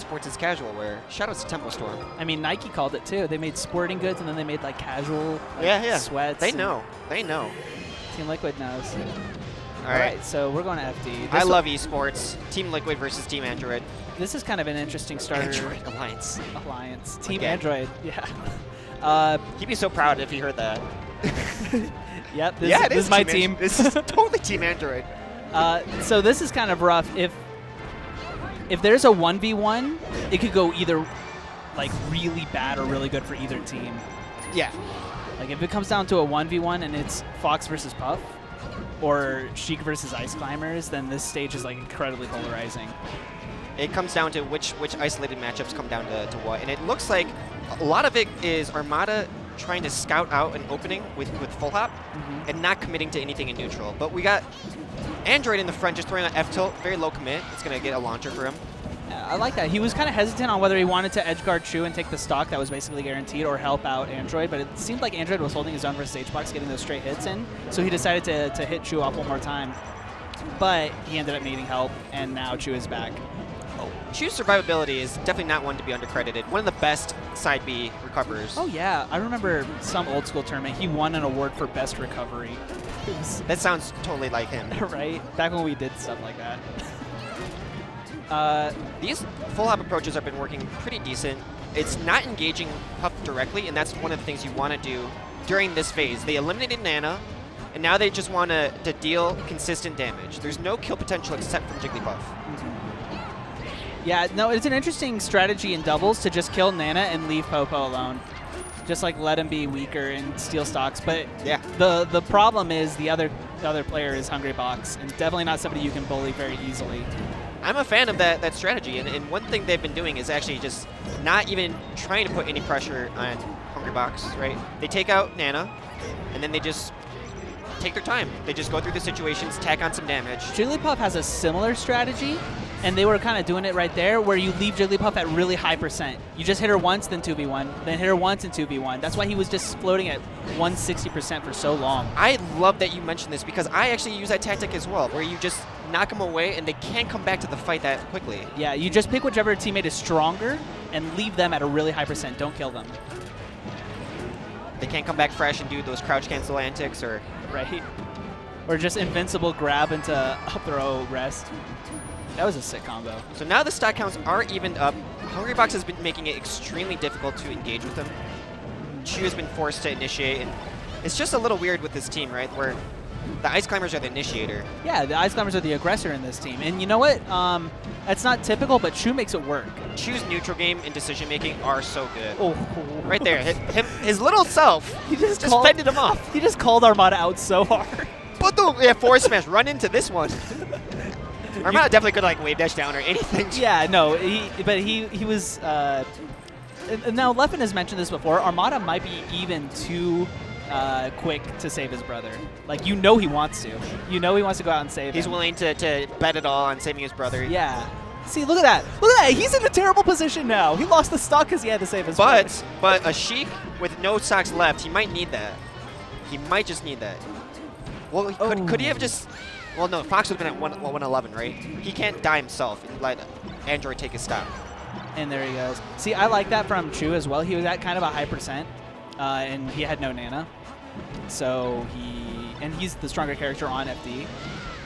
sports is casual wear. Shout out to Tempo Storm. I mean, Nike called it too. They made sporting goods, and then they made like casual sweats. They know. They know. Team Liquid knows. All right, so we're going to FD. I love esports. Team Liquid versus Team Android. This is kind of an interesting starter. Android Alliance. Team Again. Android. Yeah. He'd be so proud if he heard that. Yep. This is my team. This is totally Team Android. So this is kind of rough. If there's a 1v1, it could go either like really bad or really good for either team. Yeah. Like if it comes down to a 1v1 and it's Fox versus Puff or Sheik versus Ice Climbers, then this stage is like incredibly polarizing. It comes down to which isolated matchups come down to what. And it looks like a lot of it is Armada trying to scout out an opening with full hop and not committing to anything in neutral. But we got Android in the front just throwing an F-tilt, very low commit. It's going to get a launcher for him. Yeah, I like that. He was kind of hesitant on whether he wanted to edgeguard Chu and take the stock that was basically guaranteed or help out Android, but it seemed like Android was holding his own versus HBox, getting those straight hits in, so he decided to hit Chu off one more time. But he ended up needing help, and now Chu is back. Chu's survivability is definitely not one to be undercredited. One of the best side B recoverers. Oh yeah, I remember some old school tournament, he won an award for best recovery. That sounds totally like him. Right? Back when we did stuff like that. These full hop approaches have been working pretty decent. It's not engaging Puff directly, and that's one of the things you want to do during this phase. They eliminated Nana, and now they just want to deal consistent damage. There's no kill potential except from Jigglypuff. Yeah, no, it's an interesting strategy in doubles to just kill Nana and leave Popo alone. Just like let him be weaker and steal stocks. But yeah, the problem is the other player is Hungrybox, and definitely not somebody you can bully very easily. I'm a fan of that strategy, and one thing they've been doing is actually just not even trying to put any pressure on Hungrybox, right? They take out Nana, and then they just take their time. They just go through the situations, tack on some damage. Jigglypuff has a similar strategy, and they were kind of doing it right there, where you leave Jigglypuff at really high %. You just hit her once, then 2v1, then hit her once and 2v1. That's why he was just floating at 160% for so long. I love that you mentioned this, because I actually use that tactic as well, where you just knock them away and they can't come back to the fight that quickly. Yeah, you just pick whichever teammate is stronger and leave them at a really high %. Don't kill them. They can't come back fresh and do those crouch cancel antics, or right, or just invincible grab into up throw rest. That was a sick combo. So now the stock counts are evened up. Hungrybox has been making it extremely difficult to engage with him. Chu has been forced to initiate, and it's just a little weird with this team, right, where the Ice Climbers are the initiator. Yeah, the Ice Climbers are the aggressor in this team. And you know what? That's not typical, but Chu makes it work. Chu's neutral game and decision-making are so good. Oh. Right there. His little self he just fended him off. He just called Armada out so hard. Yeah, forward smash. Run into this one. Armada definitely could like wave dash down or anything. Yeah, no, but he was. Now Leffen has mentioned this before. Armada might be even too quick to save his brother. Like he wants to. He wants to go out and save. He's willing to bet it all on saving his brother. Yeah. See, look at that. Look at that. He's in a terrible position now. He lost the stock because he had to save his brother. But a Sheik with no stocks left, he might need that. He might just need that. Well, could he have just? Well, no. Fox would have been at 111, right? He can't die himself and let Android take his stock. And there he goes. See, I like that from Chu as well. He was at kind of a high %, and he had no Nana. So he's the stronger character on FD.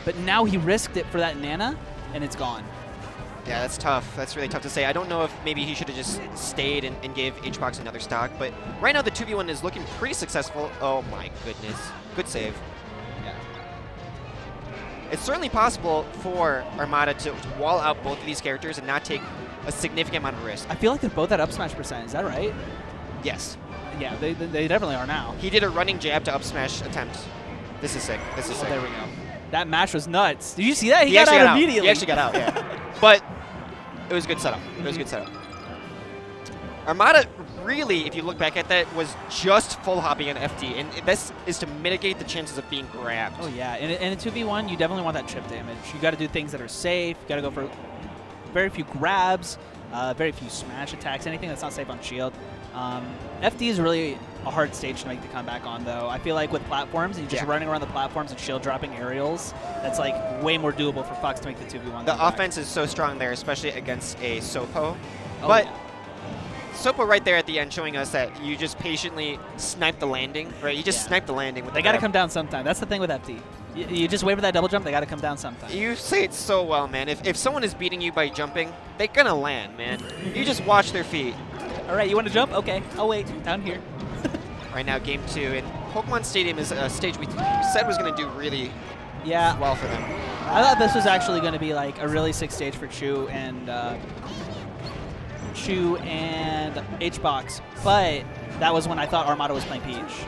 But now he risked it for that Nana, and it's gone. Yeah, that's tough. That's really tough to say. I don't know if maybe he should have just stayed and gave HBox another stock. But right now the 2v1 is looking pretty successful. Oh my goodness. Good save. Yeah. It's certainly possible for Armada to wall out both of these characters and not take a significant amount of risk. I feel like they're both at up smash %. Is that right? Yes. Yeah, they definitely are now. He did a running jab to up smash attempt. This is sick. This is sick. There we go. That match was nuts. Did you see that? He got out immediately. He actually got out, yeah. But it was a good setup. It was a good setup. Armada really, if you look back at that, was just full hopping on FD, and this is to mitigate the chances of being grabbed. Oh yeah, and in a 2v1, you definitely want that chip damage. You got to do things that are safe. You got to go for very few grabs. very few smash attacks, anything that's not safe on shield. FD is really a hard stage to make the comeback on, though. I feel like with platforms, and just running around the platforms and shield dropping aerials, that's like way more doable for Fox to make the 2v1. The offense is so strong there, especially against a Sopo. But Sopo right there at the end showing us that you just patiently snipe the landing, right? You just snipe the landing with They got to come down sometime. That's the thing with FD. You just wait for that double jump, they got to come down sometime. You say it so well, man. If someone is beating you by jumping, they're going to land, man. You just watch their feet. All right, you want to jump? Okay, I'll wait. Down here. Right now, Game 2. And Pokemon Stadium is a stage we said was going to do really well for them. I thought this was actually going to be like a really sick stage for Chu and HBox, but that was when I thought rmada was playing Peach.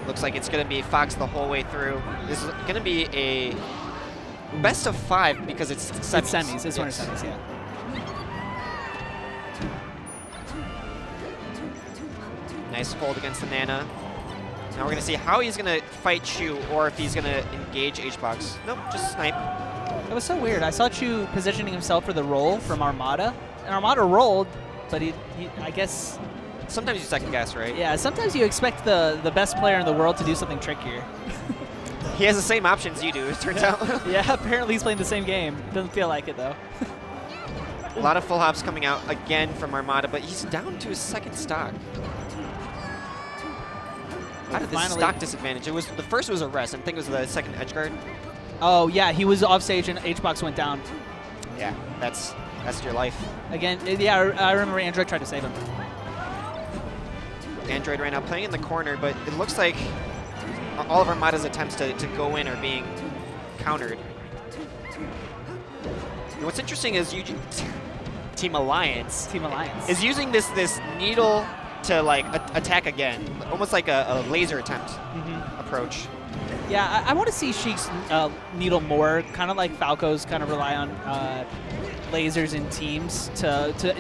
Looks like it's going to be Fox the whole way through. This is going to be a best of 5 because it's semis. It's semis. It's one of semis, yeah. Nice hold against the Nana. Now we're going to see how he's going to fight Chu or if he's going to engage HBox. Nope, just snipe. It was so weird. I saw Chu positioning himself for the roll from rmada, and rmada rolled, but he I guess... Sometimes you second guess, right? Yeah, sometimes you expect the best player in the world to do something trickier. He has the same options you do, it turns out. Yeah, apparently he's playing the same game. Doesn't feel like it, though. A lot of full hops coming out again from rmada, but he's down to his second stock. How did this stock disadvantage? It was the first was a rest. I think it was the second edge guard. Oh yeah, he was off stage and HBox went down. Yeah, that's your life. Again, yeah, I remember Android tried to save him. Android right now playing in the corner, but it looks like all of rmada's attempts to go in are being countered. And what's interesting is Team Alliance is using this needle to like attack again, almost like a laser attempt approach. Yeah, I want to see Sheik's needle more, kind of like Falco's kind of rely on lasers in teams to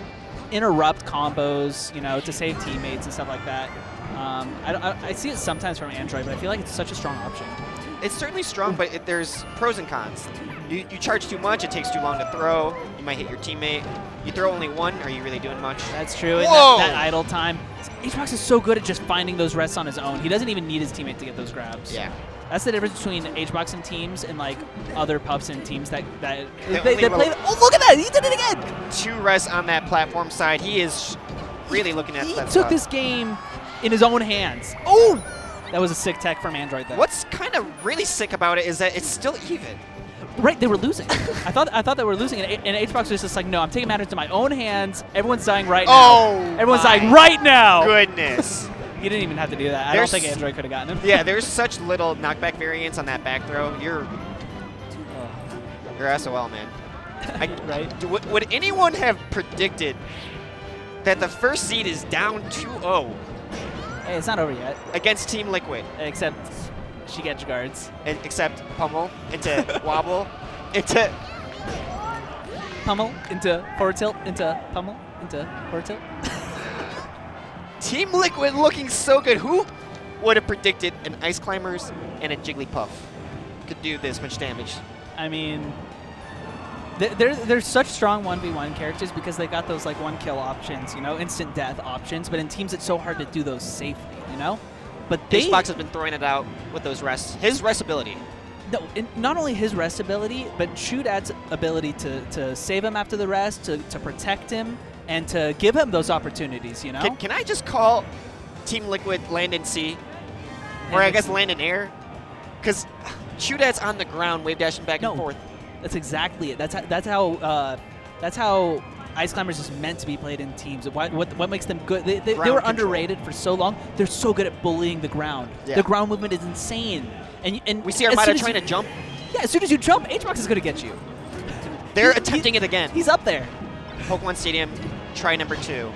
interrupt combos, you know, to save teammates and stuff like that. I see it sometimes from Android, but I feel like it's such a strong option. It's certainly strong, but there's pros and cons. You charge too much, it takes too long to throw, you might hit your teammate. You throw only one, are you really doing much? That's true, and that idle time. HBox is so good at just finding those rests on his own. He doesn't even need his teammate to get those grabs. Yeah. That's the difference between HBox and teams and like other pups and teams that they play. Oh, look at that! He did it again! 2 rests on that platform side. He is really looking at that. He took this game in his own hands. Oh! That was a sick tech from Android, though. What's kind of really sick about it is that it's still even. Right, they were losing. I thought they were losing, and HBox was just like, no, I'm taking matters into my own hands. Everyone's dying right now. Oh, everyone's dying right now. Goodness. You didn't even have to do that. I don't think Android could have gotten him. Yeah, there's such little knockback variance on that back throw. You're SOL, man. Right. Would anyone have predicted that the first seed is down 2-0? Hey, it's not over yet. Against Team Liquid. Except she gets guards. Except pummel into wobble into pummel into forward tilt into pummel into forward tilt. Team Liquid looking so good. Who would have predicted an Ice Climbers and a Jigglypuff could do this much damage? I mean, they're such strong 1v1 characters because they got those like 1-kill options, you know, instant death options. But in teams, it's so hard to do those safely, you know. But HBox has been throwing it out with those rests. His rest ability. No, not only his rest ability, but Chudat's ability to save him after the rest, to protect him, and to give him those opportunities, you know? Can I just call Team Liquid land in sea? Or I guess land in air? Because Chudat's on the ground, wave dashing back and forth. That's exactly it. That's how Ice Climbers is meant to be played in teams. What makes them good? They were underrated for so long. They're so good at bullying the ground. Yeah. The ground movement is insane. And we see rmada trying to jump. Yeah, as soon as you jump, HBox is going to get you. They're attempting it again. He's up there. Pokemon Stadium, try number 2.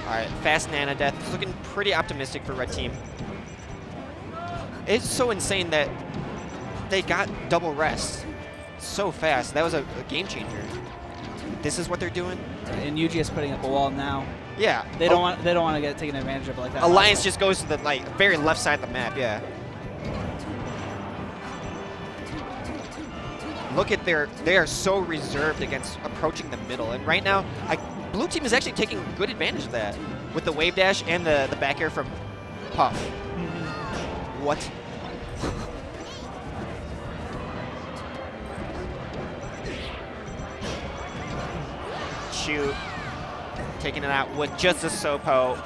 All right, fast Nana death. It's looking pretty optimistic for Red Team. It's so insane that they got double rest so fast. That was a game changer. This is what they're doing. And UG is putting up a wall now. Yeah. They don't want to get taken advantage of like that. Alliance just goes to the very left side of the map. Yeah. look at they are so reserved against approaching the middle. And right now, blue team is actually taking good advantage of that with the wave dash and the back air from Puff. What? Shoot. Taking it out with just a Sopo.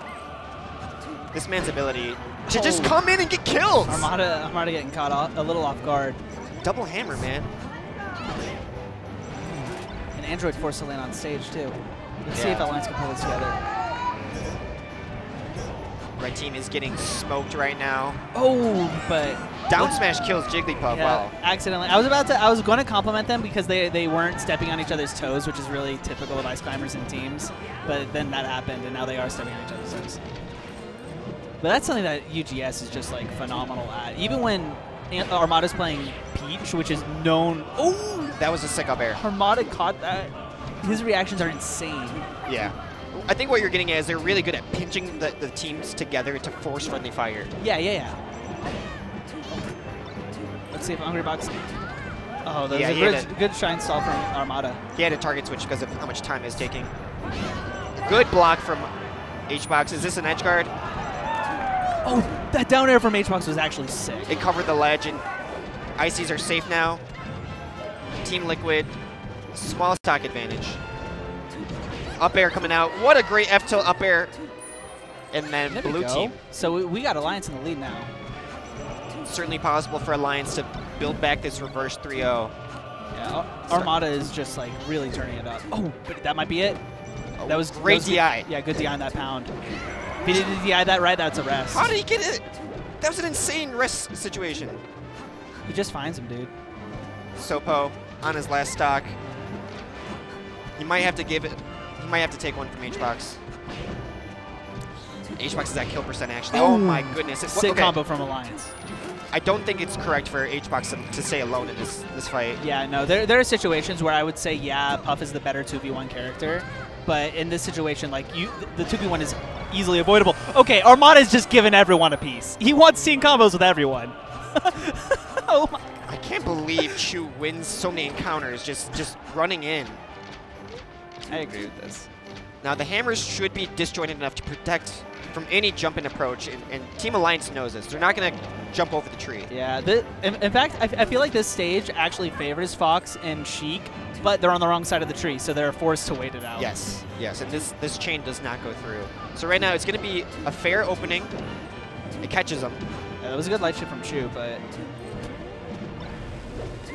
This man's ability to just come in and get kills. Armada getting caught a little off guard. Double hammer, man. And Android forced to land on stage, too. Let's see if Alliance can pull this together. Red team is getting smoked right now. Oh, but down smash kills Jigglypuff. Yeah, wow. Accidentally. I was going to compliment them because they weren't stepping on each other's toes, which is really typical of ice climbers and teams. But then that happened, and now they are stepping on each other's toes. But that's something that UGS is just like phenomenal at. Even when Armada's playing Peach, which is known. Oh, that was a sick up air. Armada caught that. His reactions are insane. Yeah. I think what you're getting at is they're really good at pinching the teams together to force friendly fire. Yeah. Let's see if Hungrybox. Oh, that was a good shine stall from Armada. He had a target switch because of how much time it's taking. Good block from HBox. Is this an edge guard? Oh, that down air from HBox was actually sick. It covered the ledge, and Ices are safe now. Team Liquid, small stock advantage. Up air coming out. What a great F tilt up air. And then blue team. So we got Alliance in the lead now. Certainly possible for Alliance to build back this reverse 3-0. Yeah, Armada is just like really turning it up. Oh, but that might be it. Oh, that was great DI. Yeah, good DI on that pound. If he didn't DI that right, that's a rest. How did he get it? That was an insane rest situation. He just finds him, dude. Sopo on his last stock. He might have to give it. He might have to take one from HBox. HBox is at kill percent, actually. Oh my goodness. Sick combo from Alliance. I don't think it's correct for HBox to stay alone in this fight. Yeah, no. There are situations where I would say, yeah, Puff is the better 2v1 character. But in this situation, like the 2v1 is easily avoidable. Okay, Armada's just giving everyone a piece. He wants seeing combos with everyone. Oh my. I can't believe Chu wins so many encounters just running in. I agree with this. Now the hammers should be disjointed enough to protect from any jump and approach, and Team Alliance knows this. They're not going to jump over the tree. Yeah, in fact, I feel like this stage actually favors Fox and Sheik, but they're on the wrong side of the tree, so they're forced to wait it out. Yes, and this chain does not go through. So right now it's going to be a fair opening. It catches them. Yeah, that was a good light shift from Chu, but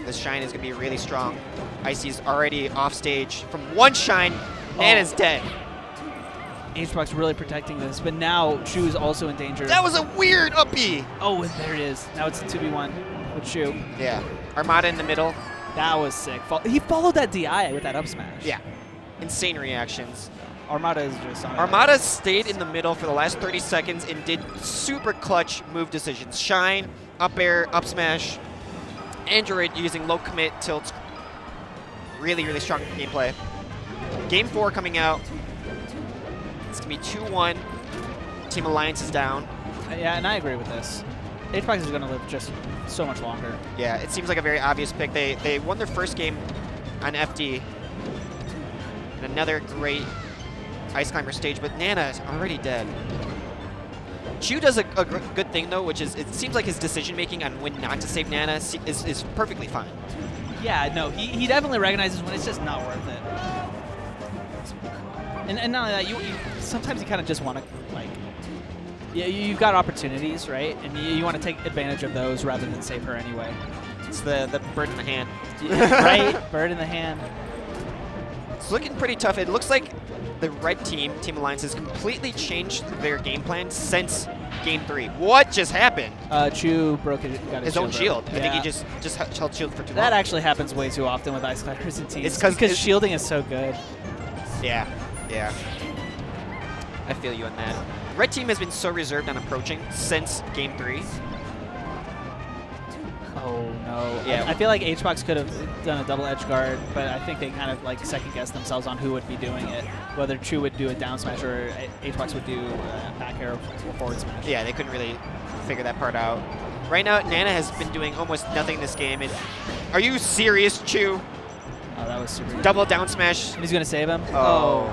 this shine is going to be really strong. Icy's already off stage from one shine. Nana's dead. HBox really protecting this, but now Chu is also in danger. That was a weird up B. Oh, there it is. Now it's a 2v1 with Chu. Yeah. Armada in the middle. That was sick. He followed that DI with that up smash. Yeah. Insane reactions. Armada is just on Armada stayed in the middle for the last 30 seconds and did super clutch move decisions. Shine, up air, up smash. Android using low commit tilts. Really, really strong gameplay. Game 4 coming out. It's going to be 2-1. Team Alliance is down. Yeah, and I agree with this. HBox is going to live just so much longer. Yeah, it seems like a very obvious pick. They won their first game on FD. And another great Ice Climber stage, but Nana is already dead. Chu does a good thing, though, which is it seems like his decision-making on when not to save Nana is perfectly fine. Yeah, no, he definitely recognizes when it's just not worth it. And not only that, sometimes you kind of just want to, like, yeah, you've got opportunities, right? And you want to take advantage of those rather than save her anyway. It's the bird in the hand. Yeah, right? Bird in the hand. It's looking pretty tough. It looks like the red team, Team Alliance, has completely changed their game plan since Game 3. What just happened? Chu got his own shield. Yeah. I think he just held shield for too long. That actually happens way too often with Ice Climbers and teams. It's because shielding is so good. Yeah. I feel you on that. Red team has been so reserved on approaching since Game 3. Oh, no. Yeah. I feel like HBox could have done a double edge guard, but I think they kind of like second-guessed themselves on who would be doing it. Whether Chu would do a down smash or HBox would do a back air or forward smash. Yeah, they couldn't really figure that part out. Right now, Nana has been doing almost nothing this game. And are you serious, Chu? Oh, that was super. Double down smash. And he's going to save him? Oh.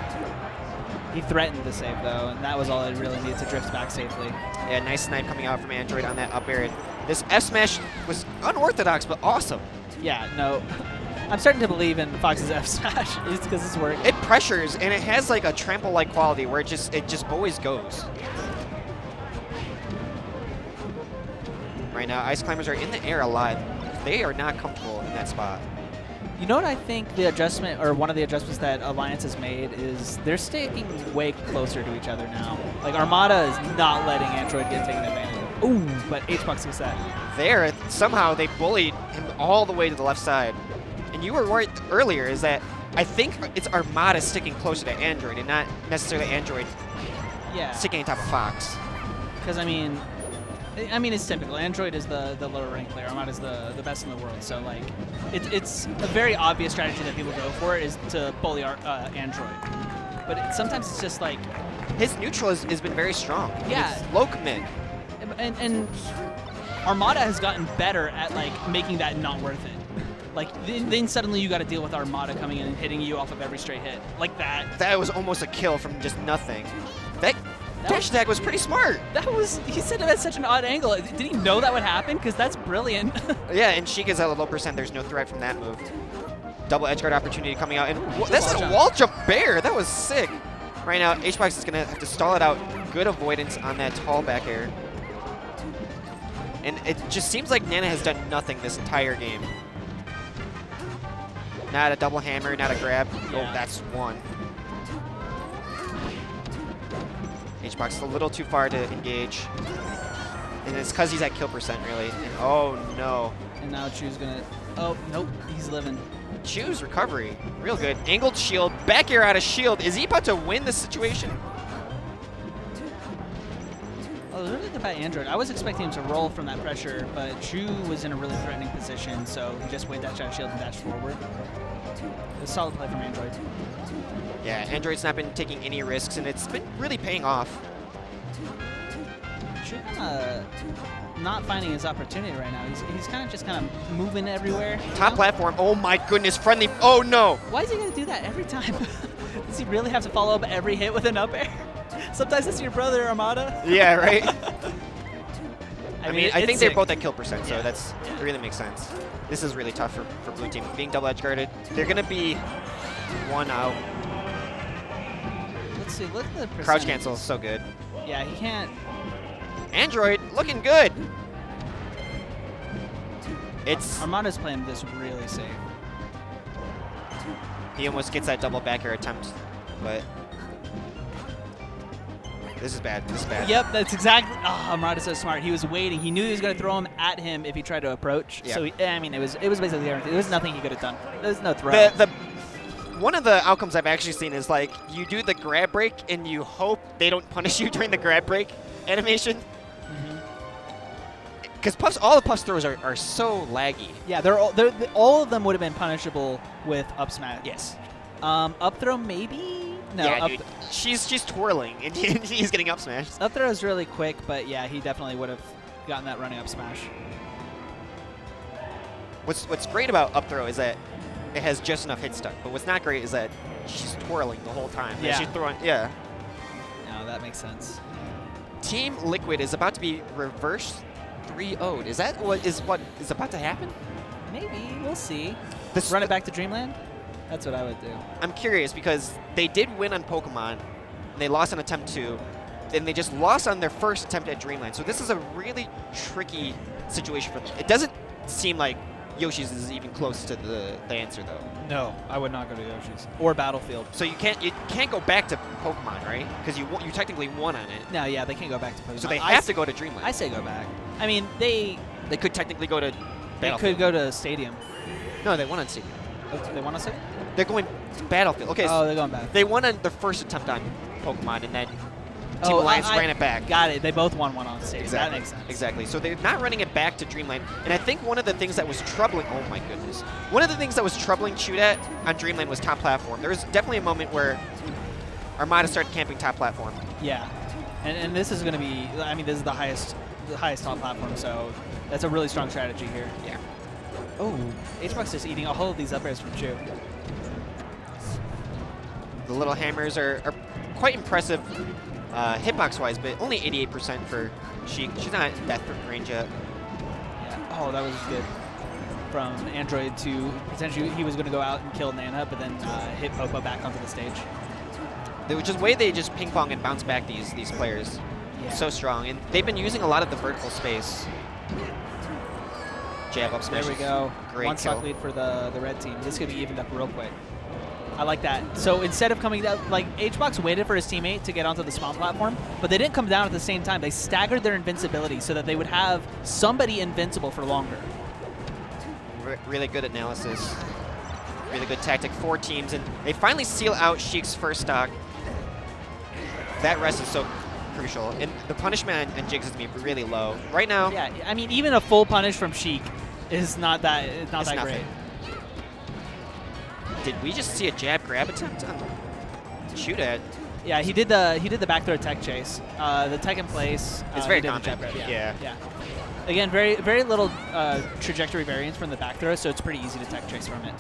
He threatened to save, though, and that was all it really needed to drift back safely. Yeah, nice snipe coming out from Android on that up air. This F smash was unorthodox, but awesome. Yeah, no. I'm starting to believe in Fox's F smash just because it's working. It pressures, and it has like a trample-like quality where it just always goes. Right now, Ice Climbers are in the air a lot. They are not comfortable in that spot. You know what I think the adjustment, or one of the adjustments that Alliance has made is they're sticking way closer to each other now. Like, Armada is not letting Android get taken advantage of. Ooh, but HBox gets that. There, somehow they bullied him all the way to the left side. And you were worried earlier is that I think it's Armada sticking closer to Android and not necessarily Android sticking on top of Fox. Because, I mean, it's typical. Android is the lower ranked player. Armada is the best in the world. So, like, it's a very obvious strategy that people go for is to bully Android. But sometimes it's just like... His neutral has been very strong. Yeah. It's low commit. And Armada has gotten better at, like, making that not worth it. Like, then suddenly you got to deal with Armada coming in and hitting you off of every straight hit. Like that. That was almost a kill from just nothing. That dash attack was pretty smart. He said it at such an odd angle. Did he know that would happen? Because that's brilliant. Yeah, and Sheikah's at a low percent. There's no threat from that move. Double edge guard opportunity coming out. And that's a wall jump bear. That was sick. Right now, HBox is going to have to stall it out. Good avoidance on that tall back air. And it just seems like Nana has done nothing this entire game. Not a double hammer, not a grab. Yeah. Oh, that's one. HBox a little too far to engage. And it's because he's at kill percent, really. And oh, no. And now Chu's going to... Oh, nope. He's living. Chu's recovery. Real good. Angled shield. Back air out of shield. Is he about to win this situation? Oh, it was really good by Android. I was expecting him to roll from that pressure, but Chu was in a really threatening position, so he just waited that shot shield and dashed forward. It was a solid play from Android. Yeah, Android's not been taking any risks, and it's been really paying off. Chu not finding his opportunity right now. He's kind of moving everywhere. Top platform. Oh my goodness, friendly. Oh no. Why is he going to do that every time? Does he really have to follow up every hit with an up air? Sometimes it's your brother, Armada. Yeah, right? I mean, I think they're both at kill percent, so it really makes sense. This is really tough for blue team. Being double edge guarded, they're going to be one out. Let's see, look at the percentage. Crouch cancel is so good. Yeah, he can't. Android looking good. Armada's playing this really safe. He almost gets that double back air attempt, but this is bad. This is bad. Yep, that's exactly. Oh, Armada's so smart. He was waiting. He knew he was going to throw him at him if he tried to approach. Yeah. So I mean, it was basically guaranteed. There was nothing he could have done. There's no throw. One of the outcomes I've actually seen is like you do the grab break and you hope they don't punish you during the grab break animation. Because all the Puff's throws are so laggy. Yeah, all of them would have been punishable with up smash. Yes. Up throw maybe? No. Yeah, dude, she's twirling and he's getting up smashed. Up throw is really quick, but yeah, he definitely would have gotten that running up smash. What's great about up throw is that it has just enough hit stuck, but what's not great is that she's twirling the whole time. Yeah. She's throwing. Yeah. No, that makes sense. Team Liquid is about to be reverse 3-0'd. Is that what is about to happen? Maybe. We'll see. Run it back to Dreamland? That's what I would do. I'm curious because they did win on Pokemon, and they lost on attempt 2, and they just lost on their first attempt at Dreamland. So this is a really tricky situation for them. It doesn't seem like Yoshi's is even close to the answer, though. No, I would not go to Yoshi's. Or Battlefield. So you can't go back to Pokemon, right? Because you technically won on it. No, yeah, they can't go back to Pokemon. So they have to go to Dreamland. I say go back. I mean, they could technically go to Battlefield. They could go to Stadium. No, they won on Stadium. Oh, they won on Stadium? They're going to Battlefield. Okay. Oh, they're going back. They won on their first attempt on Pokemon, and then Team Alliance ran it back. Got it. They both won one on Stadium. Exactly. That makes sense. Exactly. So they're not running it back to Dreamland. And I think one of the things that was troubling, oh my goodness, one of the things that was troubling Chudat on Dreamland was top platform. There was definitely a moment where Armada started camping top platform. Yeah. And this is going to be, I mean, this is the highest the highest top platform, so that's a really strong strategy here. Yeah. Oh, HBox is eating all of these up airs from Chu. The little hammers are quite impressive hitbox-wise, but only 88% for Sheik. She's not at death range yet. Yeah. Oh, that was good. From ndroid to potentially he was going to go out and kill Nana, but then hit Popo back onto the stage. Which is the way they just ping pong and bounce back these players. Yeah. So strong, and they've been using a lot of the vertical space. Jab up smash. There we go. Great One stock lead for the red team. This could be evened up real quick. I like that. So instead of coming down, like HBox waited for his teammate to get onto the spawn platform, but they didn't come down at the same time. They staggered their invincibility so that they would have somebody invincible for longer. Really good analysis. Really good tactic. 4 teams, and they finally seal out Sheik's first stock. That rest is so crucial, and the punishment on Jigs is going to be really low. Right now... Yeah, I mean, even a full punish from Sheik is not that great. Did we just see a jab grab attempt on Chudat? Yeah, he did the back throw tech chase. The tech in place. It's very confident. Yeah. Again, very little trajectory variance from the back throw, so it's pretty easy to tech chase from it.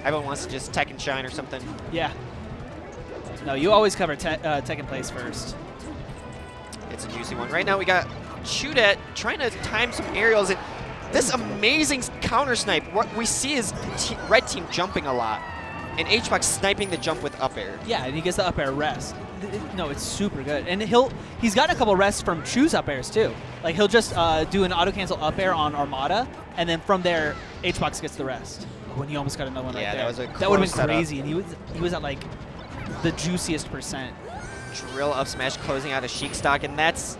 Everyone wants to just tech and shine or something. Yeah. No, you always cover tech in place first. It's a juicy one. Right now we got Chudat trying to time some aerials, and this amazing counter snipe. What we see is red team jumping a lot, and HBox sniping the jump with up air. Yeah, and he gets the up air rest. No, it's super good, and he's gotten a couple rests from Chu's up airs too. Like he'll just do an auto cancel up air on Armada, and then from there HBox gets the rest. Oh, and he almost got another one right there. That would have been crazy, and he was at like the juiciest percent. Drill up smash closing out a Sheik stock, and that's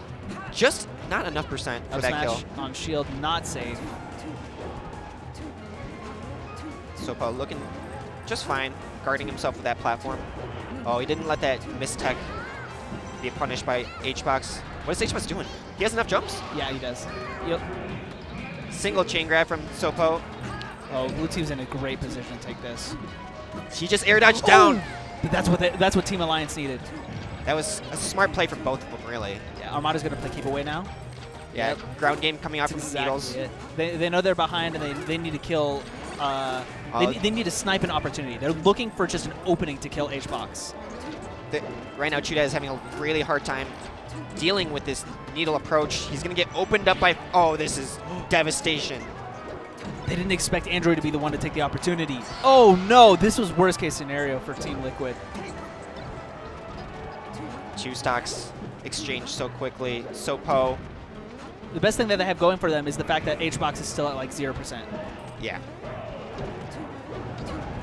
just not enough percent for that kill. On shield, not safe. Sopo looking just fine, guarding himself with that platform. Oh, he didn't let that mistech be punished by HBox. What is HBox doing? He has enough jumps? Yeah, he does. Yep. Single chain grab from Sopo. Oh, blue team's in a great position to take this. He just air dodged down. But that's what Team Alliance needed. That was a smart play from both of them, really. Yeah, Armada's going to play keep away now. Yeah, ground game coming out from the needles. They know they're behind, and they need to kill. They need to snipe an opportunity. They're looking for just an opening to kill HBox. Right now, Chudat is having a really hard time dealing with this needle approach. He's going to get opened up by... Oh, this is devastation. They didn't expect ndroid to be the one to take the opportunity. Oh, no. This was worst case scenario for Team Liquid. 2 stocks exchanged so quickly. Sopo. The best thing that they have going for them is the fact that HBox is still at like 0%. Yeah.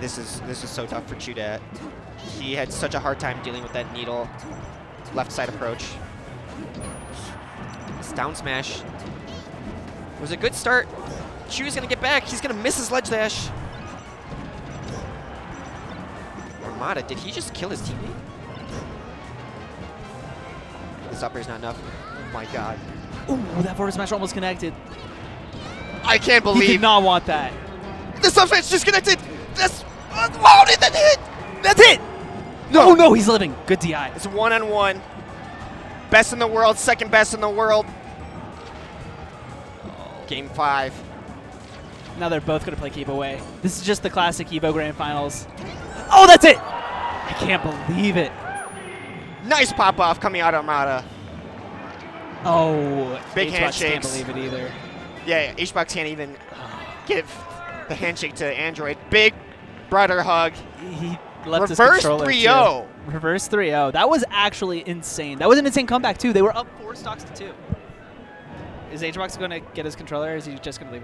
This is so tough for Chudat. He had such a hard time dealing with that needle left side approach. This down smash was a good start. Chu's gonna get back. He's gonna miss his ledge dash. Rmada, did he just kill his teammate? This up air's not enough. Oh my god. Ooh, that forward smash almost connected. I can't believe. He did not want that. This up smash disconnected. This. Whoa, did that hit? That's it. No, no, he's living. Good DI. It's 1-on-1. Best in the world, second best in the world. Game 5. Now they're both going to play keep away. This is just the classic Evo Grand Finals. Oh, that's it. I can't believe it. Nice pop off coming out of Armada. Oh, big handshakes. Can't believe it either. Yeah, HBox can't even give the handshake to ndroid. Big brother hug. He left reverse 3-0. Reverse 3-0. That was actually insane. That was an insane comeback too. They were up 4 stocks to 2. Is HBox going to get his controller, or is he just going to leave it?